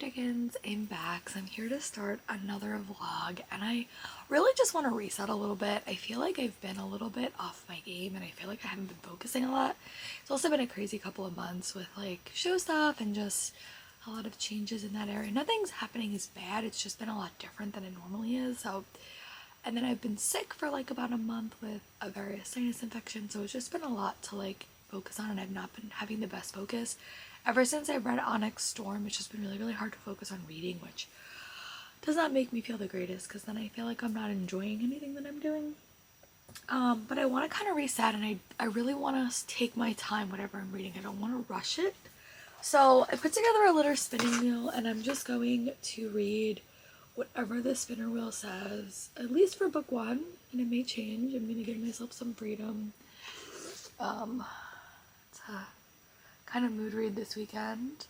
Dickens, I'm back. So I'm here to start another vlog, and I really just want to reset a little bit. I feel like I've been a little bit off my game, and I feel like I haven't been focusing a lot. It's also been a crazy couple of months with like show stuff and just a lot of changes in that area. Nothing's happening as bad, it's just been a lot different than it normally is. So, and then I've been sick for like about a month with a various sinus infection, so it's just been a lot to like focus on, and I've not been having the best focus. Ever since I read Onyx Storm, it's just been really hard to focus on reading, which does not make me feel the greatest, because then I feel like I'm not enjoying anything that I'm doing. But I want to kind of reset, and I really want to take my time whatever I'm reading. I don't want to rush it. So I put together a little spinning wheel, and I'm just going to read whatever the spinner wheel says, at least for book one, and it may change. I'm going to give myself some freedom. It's a kind of mood read this weekend.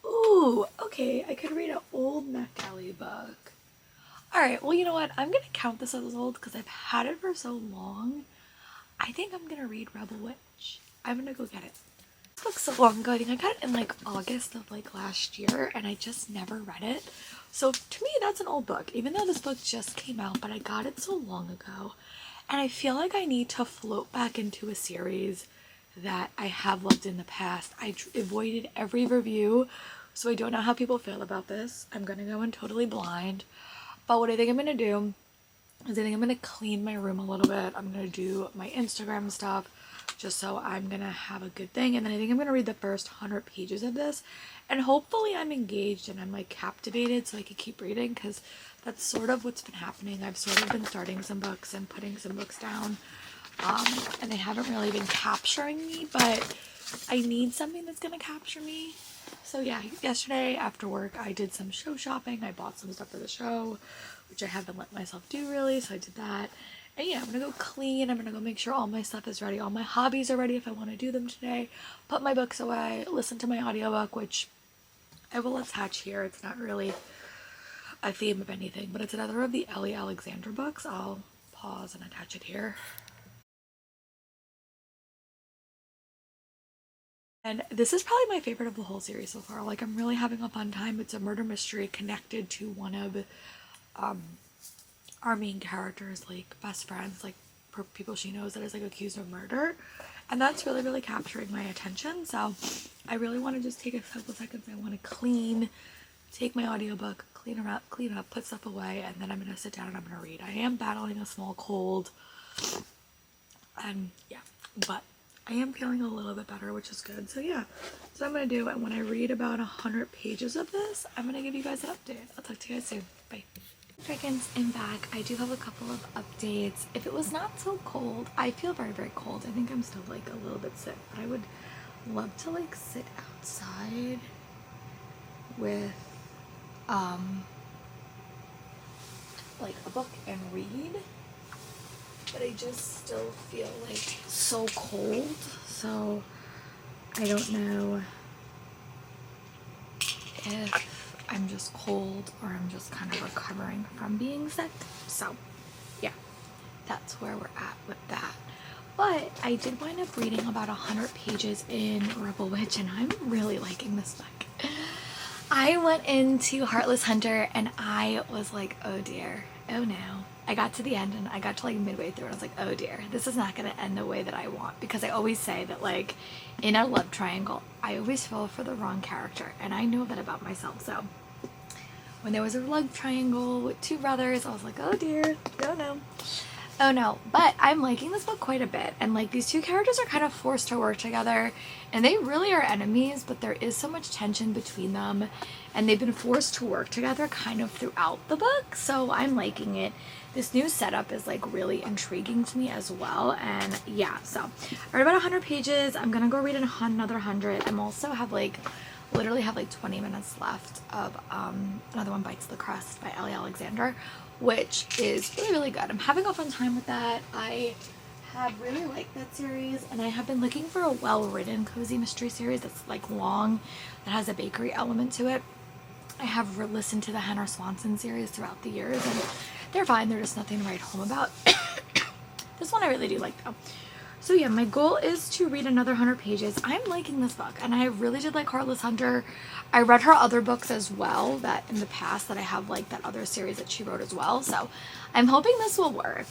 Ooh, okay, I could read an old Matt Kelly book. Alright, well, you know what? I'm going to count this as old because I've had it for so long. I think I'm going to read Rebel Witch. I'm going to go get it. This book's so long ago. I think I got it in like August of like last year, and I just never read it. So to me, that's an old book, even though this book just came out, but I got it so long ago. And I feel like I need to float back into a series that I have loved in the past. I avoided every review, so I don't know how people feel about this. I'm going to go in totally blind. But what I think I'm going to do is I think I'm going to clean my room a little bit. I'm going to do my Instagram stuff just so I'm going to have a good thing. And then I think I'm going to read the first 100 pages of this. And hopefully I'm engaged and I'm like captivated so I can keep reading, because that's sort of what's been happening. I've sort of been starting some books and putting some books down, and they haven't really been capturing me, but I need something that's going to capture me. So yeah, yesterday after work I did some show shopping. I bought some stuff for the show, which I haven't let myself do really, so I did that. And yeah, I'm gonna go clean. I'm gonna go make sure all my stuff is ready. All my hobbies are ready if I want to do them today. Put my books away, listen to my audiobook, which I will attach here. It's not really a theme of anything, but it's another of the Ellie Alexander books. I'll pause and attach it here. And this is probably my favorite of the whole series so far. Like, I'm really having a fun time. It's a murder mystery connected to one of our main characters, like best friends, like people she knows that is like accused of murder. And that's really capturing my attention. So I really want to just take a couple seconds. I want to clean, take my audiobook, clean up, put stuff away, and then I'm going to sit down and I'm going to read. I am battling a small cold, and yeah, but I am feeling a little bit better, which is good. So yeah, so I'm going to do it. When I read about 100 pages of this, I'm going to give you guys an update. I'll talk to you guys soon. Bye. Dragons, I'm back. I do have a couple of updates. If it was not so cold, I feel very cold. I think I'm still like a little bit sick, but I would love to like sit outside with like a book and read, but I just still feel like so cold, so I don't know if I'm just cold or I'm just kind of recovering from being sick. So yeah, that's where we're at with that. But I did wind up reading about 100 pages in Rebel Witch, and I'm really liking this book. I went into Heartless Hunter and I was like, oh dear, oh no. I got to the end and I got to like midway through and I was like, oh dear, this is not going to end the way that I want, because I always say that like in a love triangle, I always fall for the wrong character, and I know that about myself. So when there was a love triangle with two brothers, I was like, oh dear, oh no. But I'm liking this book quite a bit, and like these two characters are kind of forced to work together, and they really are enemies, but there is so much tension between them, and they've been forced to work together kind of throughout the book, so I'm liking it. This new setup is like really intriguing to me as well. And yeah, so I read about 100 pages. I'm gonna go read another 100. I'm also literally have like 20 minutes left of another one, Bites the Crust by Ellie Alexander, which is really good. I'm having a fun time with that. I have really liked that series, and I have been looking for a well-written cozy mystery series that's like long, that has a bakery element to it. I have listened to the Hannah Swanson series throughout the years, and they're fine. They're just nothing to write home about. This one I really do like though. So yeah, my goal is to read another 100 pages. I'm liking this book, and I really did like Heartless Hunter. I read her other books as well, that in the past that I have like that other series that she wrote as well. So I'm hoping this will work.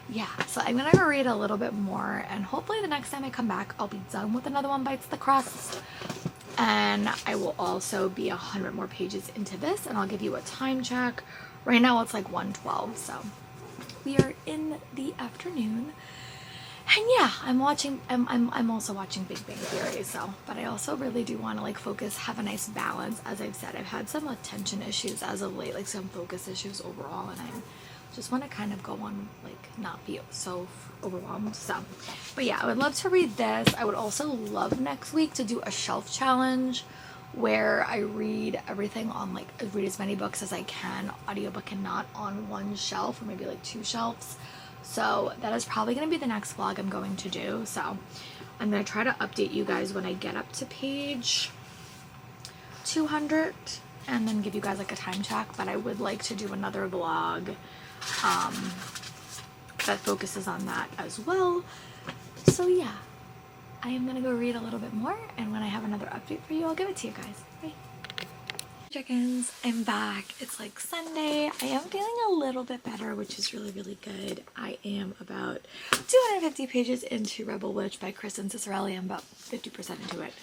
Yeah, so I'm gonna go read a little bit more, and hopefully the next time I come back, I'll be done with Another One Bites the Crust. And I will also be 100 more pages into this, and I'll give you a time check. Right now it's like 1:12, so we are in the afternoon. And yeah, I'm also watching Big Bang Theory, so, but I also really do want to like focus, have a nice balance. As I've said, I've had some attention issues as of late, like some focus issues overall, and I just want to kind of go on, like, not be so overwhelmed. So, but yeah, I would love to read this. I would also love next week to do a shelf challenge where I read everything on, like, I read as many books as I can, audiobook and not, on one shelf, or maybe like 2 shelves. So that is probably going to be the next vlog I'm going to do. So I'm going to try to update you guys when I get up to page 200 and then give you guys like a time check. But I would like to do another vlog that focuses on that as well. So yeah, I am going to go read a little bit more, and when I have another update for you, I'll give it to you guys. Bye. Chickens, I'm back. It's like Sunday. I am feeling a little bit better, which is really, really good. I am about 250 pages into Rebel Witch by Kristen Cicerelli. I'm about 50% into it.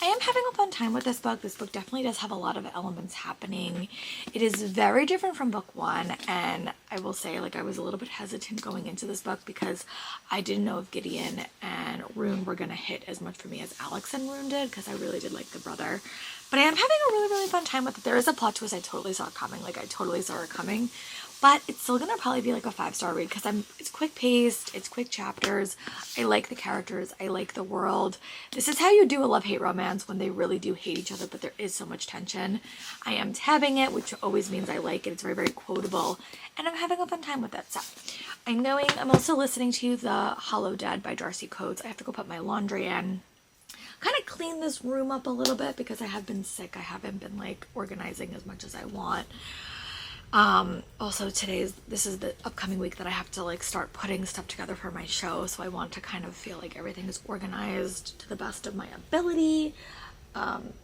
I am having a fun time with this book. This book definitely does have a lot of elements happening. It is very different from book 1, and I will say, like, I was a little bit hesitant going into this book because I didn't know if Gideon and Rune were going to hit as much for me as Alex and Rune did, because I really did like the brother. But I am having a really, really fun time with it. There is a plot twist I totally saw coming. Like, I totally saw it coming. But it's still going to probably be like a 5-star read because it's quick paced. It's quick chapters. I like the characters. I like the world. This is how you do a love-hate romance, when they really do hate each other, but there is so much tension. I am tabbing it, which always means I like it. It's very, very quotable. And I'm having a fun time with it. So I'm also listening to The Hollow Dead by Darcy Coates. I have to go put my laundry in. Kind of clean this room up a little bit because I have been sick. I haven't been like organizing as much as I want. Also this is the upcoming week that I have to like start putting stuff together for my show, so I want to kind of feel like everything is organized to the best of my ability,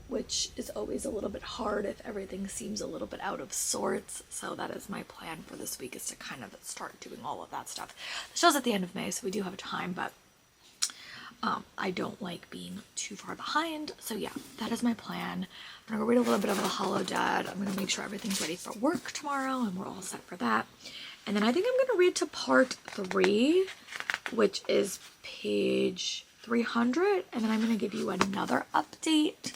which is always a little bit hard if everything seems a little bit out of sorts. So that is my plan for this week, is to kind of start doing all of that stuff. The show's at the end of May, so we do have time, but I don't like being too far behind. So yeah, that is my plan. I'm gonna go read a little bit of The Hollow Dead. I'm gonna make sure everything's ready for work tomorrow, and we're all set for that. And then I think I'm gonna read to part 3, which is page 300, and then I'm gonna give you another update.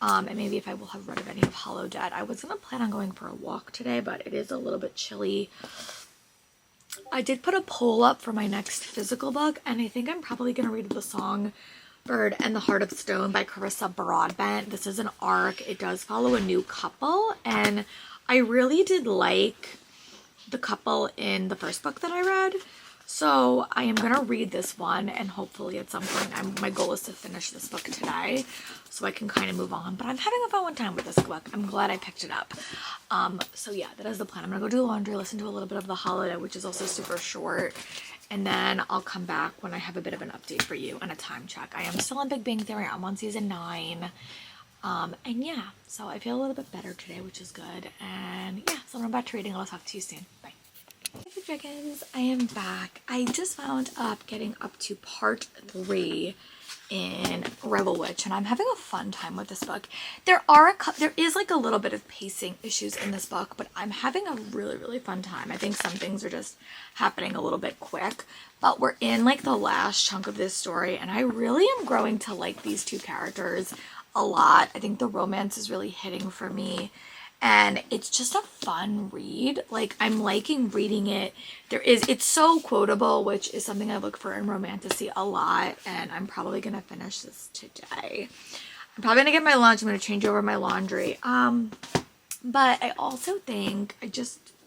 And maybe if I will have read of any of Hollow Dead. I was gonna plan on going for a walk today, but it is a little bit chilly. I did put a poll up for my next physical book, and I think I'm probably going to read The Songbird and the Heart of Stone by Carissa Broadbent. This is an arc. It does follow a new couple, and I really did like the couple in the first book that I read. So I am going to read this one, and hopefully at some point, my goal is to finish this book today so I can kind of move on. But I'm having a fun time with this book. I'm glad I picked it up. So yeah, that is the plan. I'm going to go do laundry, listen to a little bit of The Hollow Dead, which is also super short. And then I'll come back when I have a bit of an update for you and a time check. I am still on Big Bang Theory. I'm on season 9. And yeah, so I feel a little bit better today, which is good. And yeah, so I'm back to reading. I'll talk to you soon. Bye. Hey chickens, I am back. I just wound up getting up to part 3 in Rebel Witch, and I'm having a fun time with this book. There is like a little bit of pacing issues in this book, but I'm having a really, really fun time. I think some things are just happening a little bit quick, but we're in like the last chunk of this story, and I really am growing to like these 2 characters a lot. I think the romance is really hitting for me. And it's just a fun read. Like, I'm liking reading it. It's so quotable, which is something I look for in romantasy a lot. And I'm probably going to finish this today. I'm probably going to get my lunch. I'm going to change over my laundry. But I also think I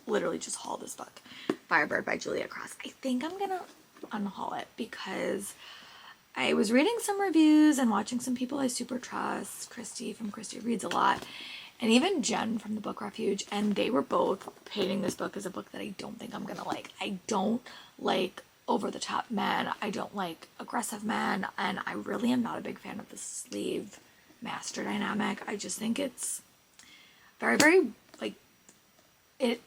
literally just hauled this book, Firebird by Julia Cross. I think I'm going to unhaul it because I was reading some reviews and watching some people I super trust. Christy from Christy Reads a Lot. And even Jen from the Book Refuge, and they were both painting this book as a book that I don't think I'm gonna like. I don't like over-the-top men. I don't like aggressive men, and I really am not a big fan of the slave master dynamic. I just think it's very, very, like, it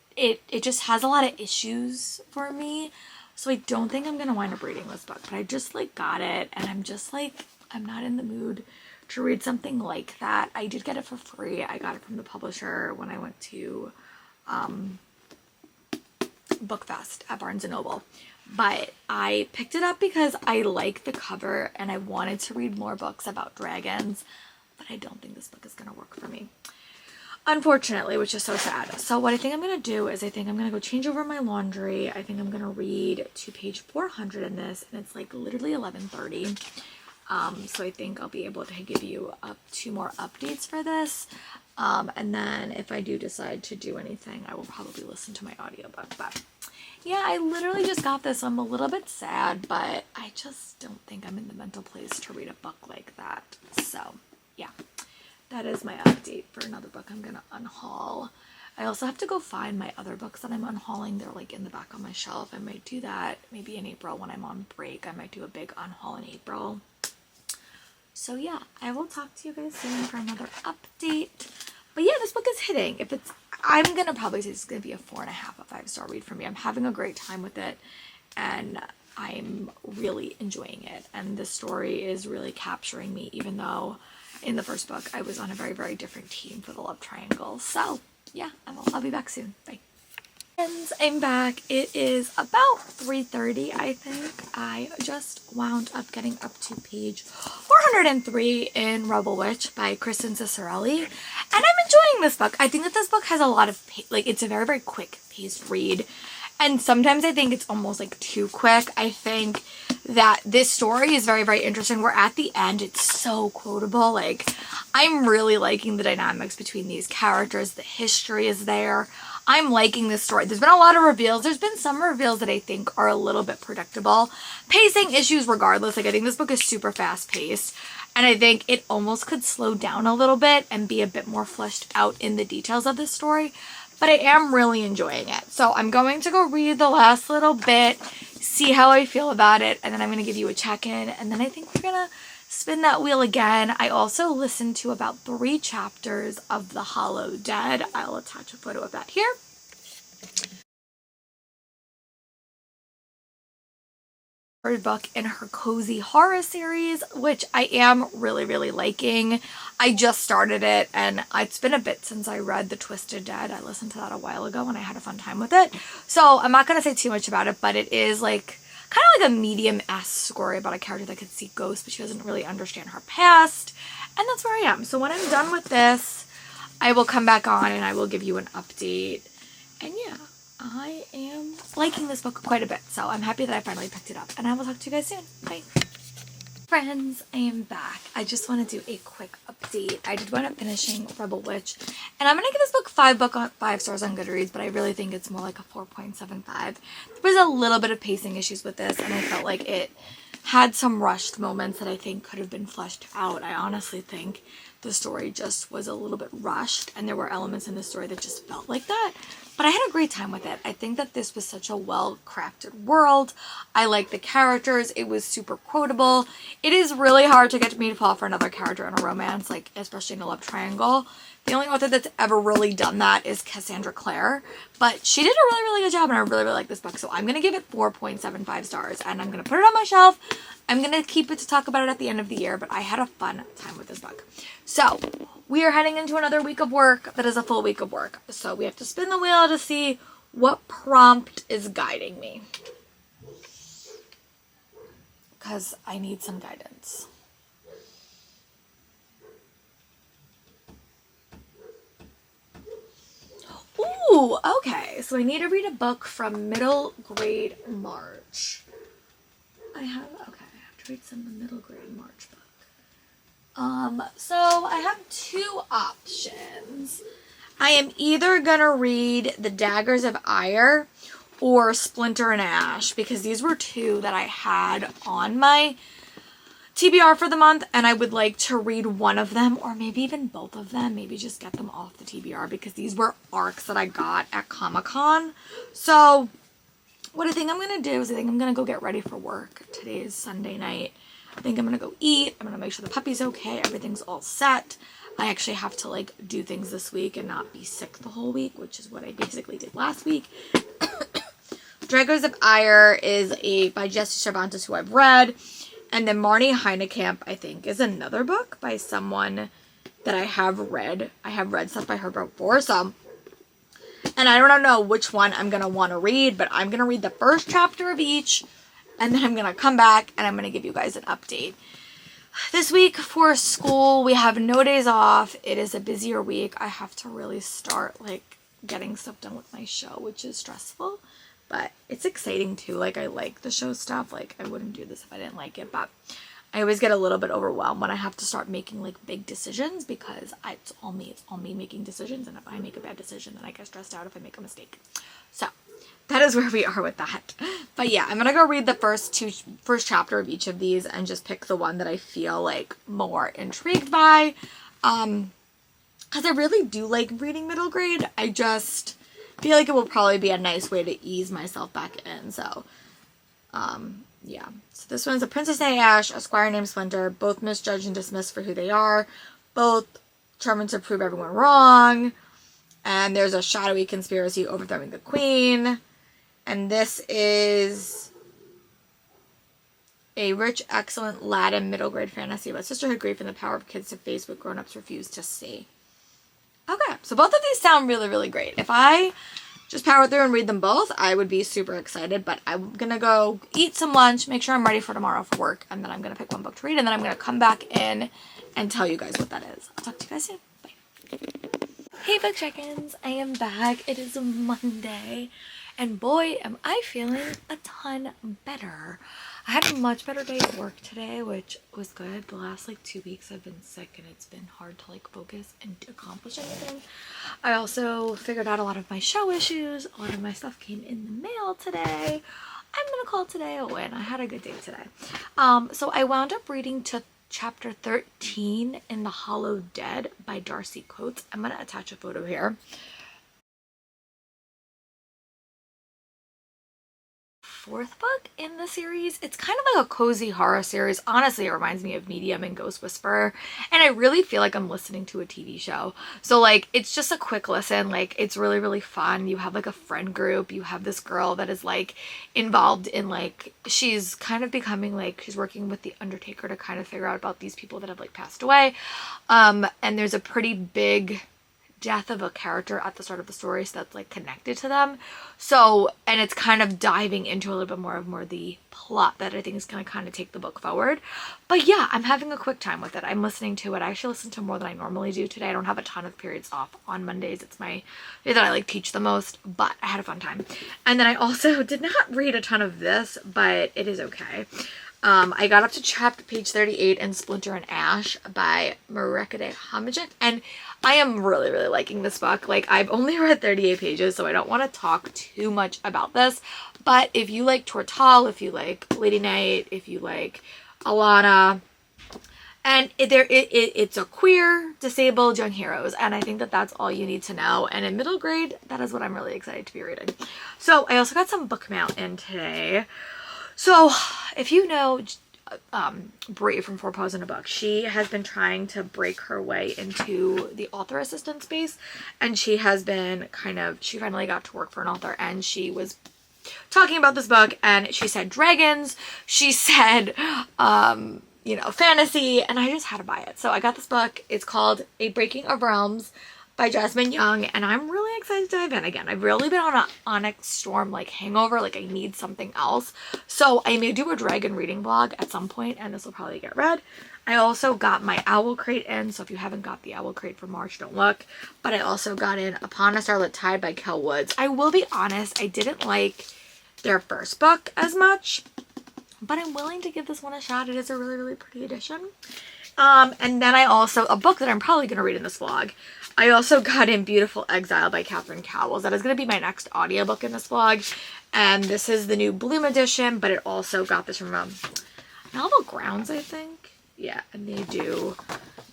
just has a lot of issues for me. So I don't think I'm going to wind up reading this book, but I just, like, got it, and I'm just, like, I'm not in the mood to read something like that. I did get it for free. I got it from the publisher when I went to Bookfest at Barnes & Noble. But I picked it up because I like the cover and I wanted to read more books about dragons, but I don't think this book is going to work for me, unfortunately, which is so sad. So what I think I'm going to do is I think I'm going to go change over my laundry. I think I'm going to read to page 400 in this, and it's like literally 11:30. So I think I'll be able to give you 2 more updates for this. And then if I do decide to do anything, I will probably listen to my audiobook. But yeah, I literally just got this. I'm a little bit sad, but I just don't think I'm in the mental place to read a book like that. So yeah, that is my update for another book I'm going to unhaul. I also have to go find my other books that I'm unhauling. They're like in the back on my shelf. I might do that maybe in April when I'm on break. I might do a big unhaul in April. So yeah, I will talk to you guys soon for another update. But yeah, this book is hitting. I'm going to probably say it's going to be a 4.5 of 5-star read for me. I'm having a great time with it, and I'm really enjoying it. And the story is really capturing me, even though in the first book I was on a very, very different team for the love triangle. So yeah, I'll be back soon. Bye. And I'm back. It is about 3:30, I think. I just wound up getting up to page 403 in Rebel Witch by Kristen Cicerelli, and I'm enjoying this book. I think that this book has a lot of, it's a very, very quick paced read, and sometimes I think it's almost like too quick. I think that this story is very, very interesting. We're at the end. It's so quotable. Like, I'm really liking the dynamics between these characters. The history is there. I'm liking this story. There's been a lot of reveals. There's been some reveals that I think are a little bit predictable. Pacing issues regardless. Like, I think this book is super fast paced, and I think it almost could slow down a little bit and be a bit more fleshed out in the details of this story. But I am really enjoying it. So I'm going to go read the last little bit, see how I feel about it, and then I'm going to give you a check-in, and then I think we're going to spin that wheel again. I also listened to about 3 chapters of The Hollow Dead. I'll attach a photo of that here. Third book in her cozy horror series, which I am really, really liking. I just started it, and it's been a bit since I read The Twisted Dead. I listened to that a while ago, and I had a fun time with it. So I'm not going to say too much about it, but it is like kind of like a medium-esque story about a character that could see ghosts, but she doesn't really understand her past. And that's where I am. So when I'm done with this, I will come back on and I will give you an update. And yeah, I am liking this book quite a bit. So I'm happy that I finally picked it up. And I will talk to you guys soon. Bye. Friends, I am back. I just want to do a quick update. I did wind up finishing Rebel Witch, and I'm going to give this book 5 stars on Goodreads, but I really think it's more like a 4.75. There was a little bit of pacing issues with this, and I felt like it had some rushed moments that I think could have been fleshed out. I honestly think the story just was a little bit rushed, and there were elements in the story that just felt like that. But I had a great time with it. I think that this was such a well-crafted world. I like the characters. It was super quotable. It is really hard to get me to fall for another character in a romance, like especially in a love triangle. The only author that's ever really done that is Cassandra Clare, but she did a really, really good job, and I really, really like this book. So I'm going to give it 4.75 stars, and I'm going to put it on my shelf. I'm going to keep it to talk about it at the end of the year, but I had a fun time with this book. So we are heading into another week of work that is a full week of work. So we have to spin the wheel to see what prompt is guiding me, because I need some guidance. Ooh, okay. So I need to read a book from middle grade March. I have to read some middle grade March book. So I have 2 options. I am either gonna read The Daggers of Ire or Splinter and Ash, because these were 2 that I had on my TBR for the month, and I would like to read one of them, or maybe even both of them, maybe just get them off the TBR, because these were arcs that I got at Comic-Con. So what I think I'm going to do is I think I'm going to go get ready for work. Today is Sunday night. I think I'm going to go eat. I'm going to make sure the puppy's okay. Everything's all set. I actually have to like do things this week and not be sick the whole week, which is what I basically did last week. Dragons of Ire is by Jesse Cervantes, who I've read. And then Marnie Heinekamp, I think, is another book by someone that I have read. I have read stuff by her before, so. And I don't know which one I'm going to want to read, but I'm going to read the first chapter of each. And then I'm going to come back and I'm going to give you guys an update. This week for school, we have no days off. It is a busier week. I have to really start, like, getting stuff done with my show, which is stressful. But it's exciting too. Like, I like the show stuff. Like, I wouldn't do this if I didn't like it. But I always get a little bit overwhelmed when I have to start making like big decisions, because it's all me. It's all me making decisions. And if I make a bad decision, then I get stressed out if I make a mistake. So that is where we are with that. But yeah, I'm going to go read the first chapter of each of these and just pick the one that I feel like more intrigued by. Because I really do like reading middle grade. I just feel like it will probably be a nice way to ease myself back in. So, yeah. So this one's a Princess named Ash, a squire named Splinter, both misjudged and dismissed for who they are, both determined to prove everyone wrong, and there's a shadowy conspiracy overthrowing the queen. And this is a rich, excellent Latin middle grade fantasy about sisterhood, grief, and the power of kids to face what grown-ups refuse to see. Okay, so both of these sound really, really great. If I just power through and read them both, I would be super excited. But I'm going to go eat some lunch, make sure I'm ready for tomorrow for work, and then I'm going to pick one book to read, and then I'm going to come back in and tell you guys what that is. I'll talk to you guys soon. Bye. Hey, book check-ins. I am back. It is Monday, and boy, am I feeling a ton better. I had a much better day at work today, which was good. The last like 2 weeks I've been sick and it's been hard to like focus and accomplish anything. I also figured out a lot of my show issues. A lot of my stuff came in the mail today. I'm gonna call today a win. I had a good day today. So I wound up reading to chapter 13 in The Hollow Dead by Darcy Coates. I'm gonna attach a photo here. Fourth book in the series. It's kind of like a cozy horror series. Honestly, it reminds me of Medium and Ghost Whisperer, and I really feel like I'm listening to a TV show. So like, it's just a quick listen. Like, it's really, really fun. You have like a friend group. You have this girl that is like involved in like, she's kind of becoming like, she's working with the Undertaker to kind of figure out about these people that have like passed away. And there's a pretty big death of a character at the start of the story, so that's like connected to them. So, and it's kind of diving into a little bit more of the plot that I think is going to kind of take the book forward. But yeah, I'm having a quick time with it. I'm listening to it. I actually listen to more than I normally do today. I don't have a ton of periods off on Mondays. It's my day that I like teach the most, but I had a fun time. And then I also did not read a ton of this, but it is okay. I got up to page 38 in Splinter and Ash by Mareka Hamajit, and I am really, really liking this book. Like, I've only read 38 pages, so I don't want to talk too much about this, but if you like Tortal, if you like Lady Night, if you like Alana, and it's a queer, disabled young heroes, and I think that that's all you need to know, and in middle grade, that is what I'm really excited to be reading. So, I also got some book mail in today. So, if you know Brie from Four Paws in a Book, she has been trying to break her way into the author assistant space, and she has been she finally got to work for an author, and she was talking about this book, and she said dragons, she said, you know, fantasy, and I just had to buy it. So I got this book. It's called A Breaking of Realms by Jasmine Young, and I'm really excited to dive in again. I've really been on an Onyx Storm like hangover, like I need something else. So I may do a dragon reading vlog at some point, and this will probably get read. I also got my Owl Crate in, so if you haven't got the Owl Crate for March, don't look. But I also got in Upon a Starlit Tide by Kel Woods. I will be honest, I didn't like their first book as much, but I'm willing to give this one a shot. It is a really, really pretty edition. And then I also, a book that I'm probably going to read in this vlog, I also got in Beautiful Exile by Catherine Cowles. That is going to be my next audiobook in this vlog. And this is the new Bloom edition, but it also got this from Novel Grounds, I think. Yeah, and they do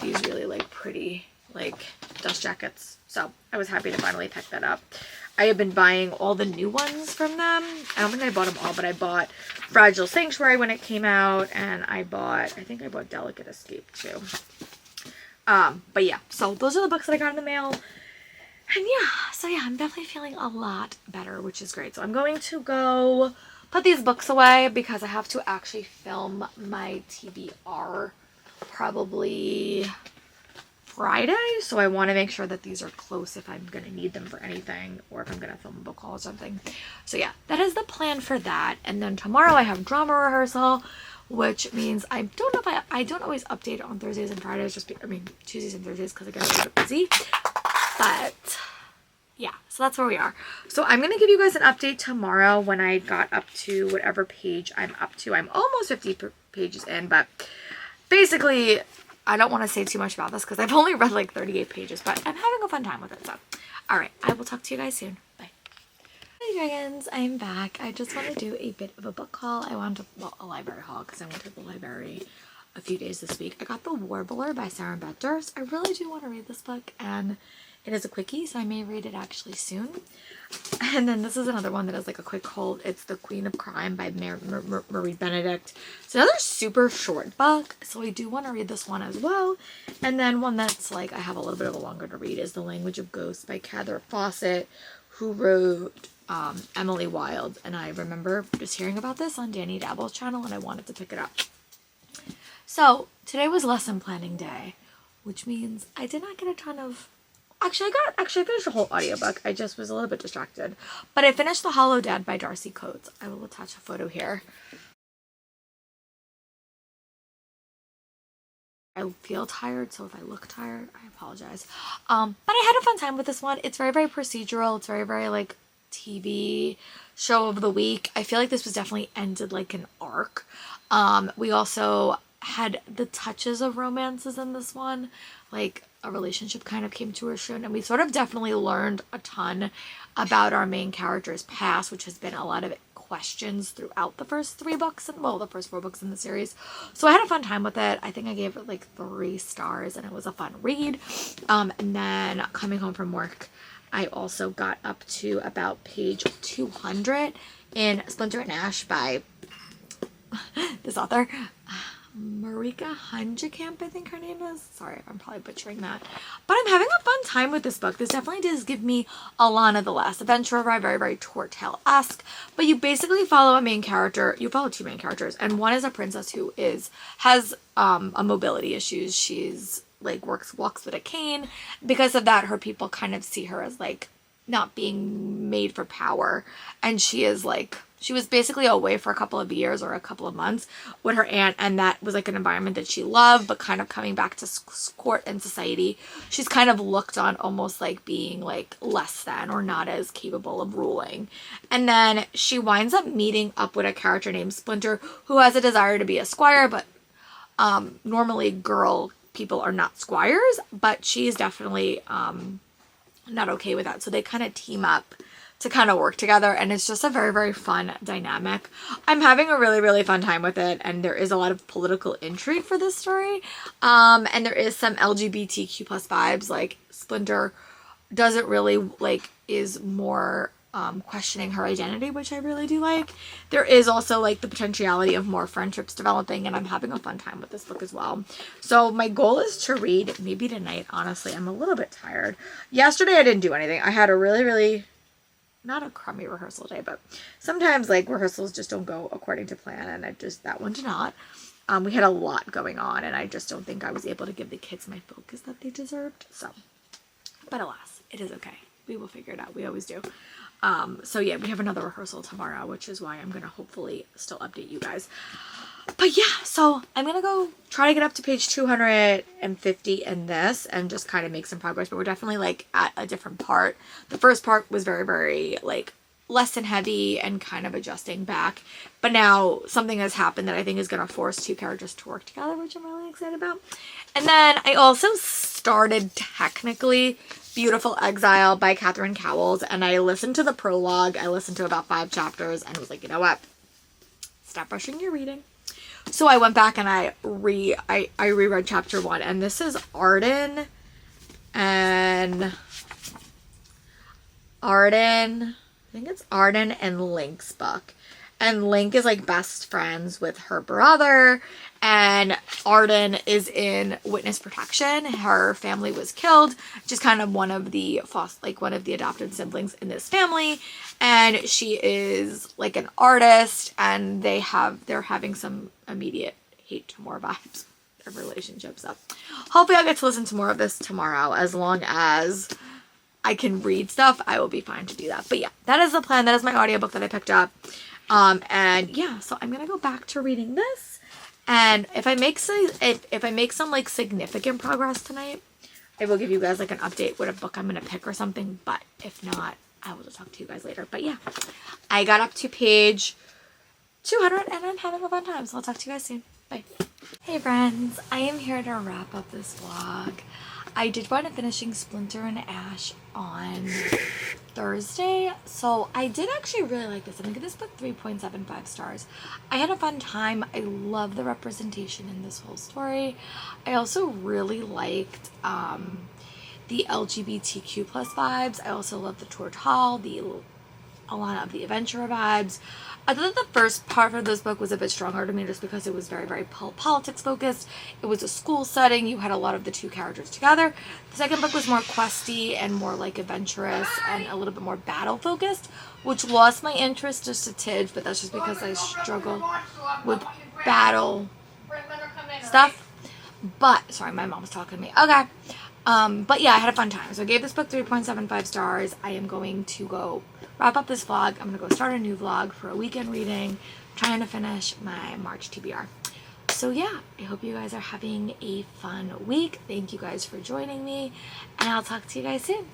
these really like pretty like dust jackets. So I was happy to finally pick that up. I have been buying all the new ones from them. I don't think I bought them all, but I bought Fragile Sanctuary when it came out, and I think I bought Delicate Escape too. But yeah, so those are the books that I got in the mail. And yeah, I'm definitely feeling a lot better, which is great. So I'm going to go put these books away because I have to actually film my TBR probably Friday, so I want to make sure that these are close if I'm going to need them for anything, or if I'm going to film a book haul or something. So yeah, that is the plan for that. And then tomorrow I have drama rehearsal, which means I don't know if I don't always update on Thursdays and Fridays, Tuesdays and Thursdays, because I get a little bit busy. But yeah, so that's where we are. So I'm going to give you guys an update tomorrow when I got up to whatever page I'm up to. I'm almost 50 pages in, but basically I don't want to say too much about this because I've only read like 38 pages, but I'm having a fun time with it. So, all right, I will talk to you guys soon. Bye. Hey dragons, I'm back. I just want to do a bit of a book haul. A library haul because I went to the library a few days this week. I got The Warbler by Sarah Betters. I really do want to read this book, and it is a quickie, so I may read it actually soon. And then this is another one that is like a quick hold. It's The Queen of Crime by Marie Benedict. It's another super short book, so I do want to read this one as well. And then one that's like I have a little bit of a longer to read is The Language of Ghosts by Cather Fawcett, who wrote Emily Wilde. And I remember just hearing about this on Danny Dabble's channel, and I wanted to pick it up. So today was lesson planning day, which means I did not get a ton of... Actually, I finished the whole audiobook. I just was a little bit distracted. But I finished The Hollow Dad by Darcy Coates. I will attach a photo here. I feel tired, so if I look tired, I apologize. But I had a fun time with this one. It's very, very procedural. It's very, very, like, TV show of the week. I feel like this was definitely ended like an arc. We also had the touches of romances in this one. Like, a relationship kind of came to fruition, and we sort of definitely learned a ton about our main character's past, which has been a lot of questions throughout the first 3 books, and well, the first 4 books in the series. So I had a fun time with it. I think I gave it like 3 stars, and it was a fun read. And then coming home from work, I also got up to about page 200 in Splinter and Ash by this author, Marika Hunjekamp, I think her name is. Sorry, I'm probably butchering that. But I'm having a fun time with this book. This definitely does give me Alana the Last Adventurer vibe, very, very Tortel-esque. But you basically follow a main character. You follow 2 main characters, and one is a princess who has a mobility issues. She's like walks with a cane. Because of that, her people kind of see her as like not being made for power, and she was basically away for a couple of years or a couple of months with her aunt, and that was like an environment that she loved, but kind of coming back to court and society, she's kind of looked on almost like being like less than or not as capable of ruling. And then she winds up meeting up with a character named Splinter, who has a desire to be a squire, but normally girl people are not squires, but she's definitely not okay with that. So they kind of team up to kind of work together, and it's just a very, very fun dynamic. I'm having a really, really fun time with it, and there is a lot of political intrigue for this story. And there is some LGBTQ plus vibes. Like, Splinter doesn't really, like, is more questioning her identity, which I really do like. There is also, like, the potentiality of more friendships developing, and I'm having a fun time with this book as well. So my goal is to read maybe tonight, honestly. I'm a little bit tired. Yesterday I didn't do anything. I had a really, really... not a crummy rehearsal day, but sometimes like rehearsals just don't go according to plan, and that one did not. We had a lot going on, and I just don't think I was able to give the kids my focus that they deserved. So, but alas, it is okay. We will figure it out. We always do. So yeah, we have another rehearsal tomorrow, which is why I'm going to hopefully still update you guys. But yeah, so I'm going to go try to get up to page 250 in this and just kind of make some progress. But we're definitely like at a different part. The first part was very, very like lesson heavy and kind of adjusting back. But now something has happened that I think is going to force 2 characters to work together, which I'm really excited about. And then I also started technically Beautiful Exile by Catherine Cowles. And I listened to the prologue. I listened to about 5 chapters and was like, you know what? Stop rushing your reading. So I went back and I reread chapter 1, and this is Arden and Arden, I think it's Arden and Link's book. And Link is like best friends with her brother, and Arden is in witness protection. Her family was killed, just kind of one of the adopted siblings in this family, and she is like an artist, and they're having some immediate hate to more vibes of relationships. So hopefully I'll get to listen to more of this tomorrow. As long as I can read stuff, I will be fine to do that. But yeah, that is the plan. That is my audiobook that I picked up. And yeah, so I'm gonna go back to reading this, and if I make some like significant progress tonight, I will give you guys like an update what a book I'm gonna pick or something. But if not, I will just talk to you guys later. But yeah, I got up to page 200 and I'm having a fun time, so I'll talk to you guys soon. Bye. Hey friends, I am here to wrap up this vlog. I did wind up finishing Splinter and Ash on Thursday, so I did actually really like this. I'm gonna give this book 3.75 stars. I had a fun time. I love the representation in this whole story. I also really liked the LGBTQ plus vibes. I also love the George Hall, a lot of the adventurer vibes. I thought the first part of this book was a bit stronger to me just because it was very, very politics focused. It was a school setting. You had a lot of the two characters together. The second book was more questy and more like adventurous and a little bit more battle focused, which lost my interest just a tidge, but that's just because I struggle with battle stuff. But, sorry, my mom was talking to me. Okay. But yeah, I had a fun time. So I gave this book 3.75 stars. I am going to go wrap up this vlog. I'm going to go start a new vlog for a weekend reading. I'm trying to finish my March TBR. So yeah, I hope you guys are having a fun week. Thank you guys for joining me, and I'll talk to you guys soon.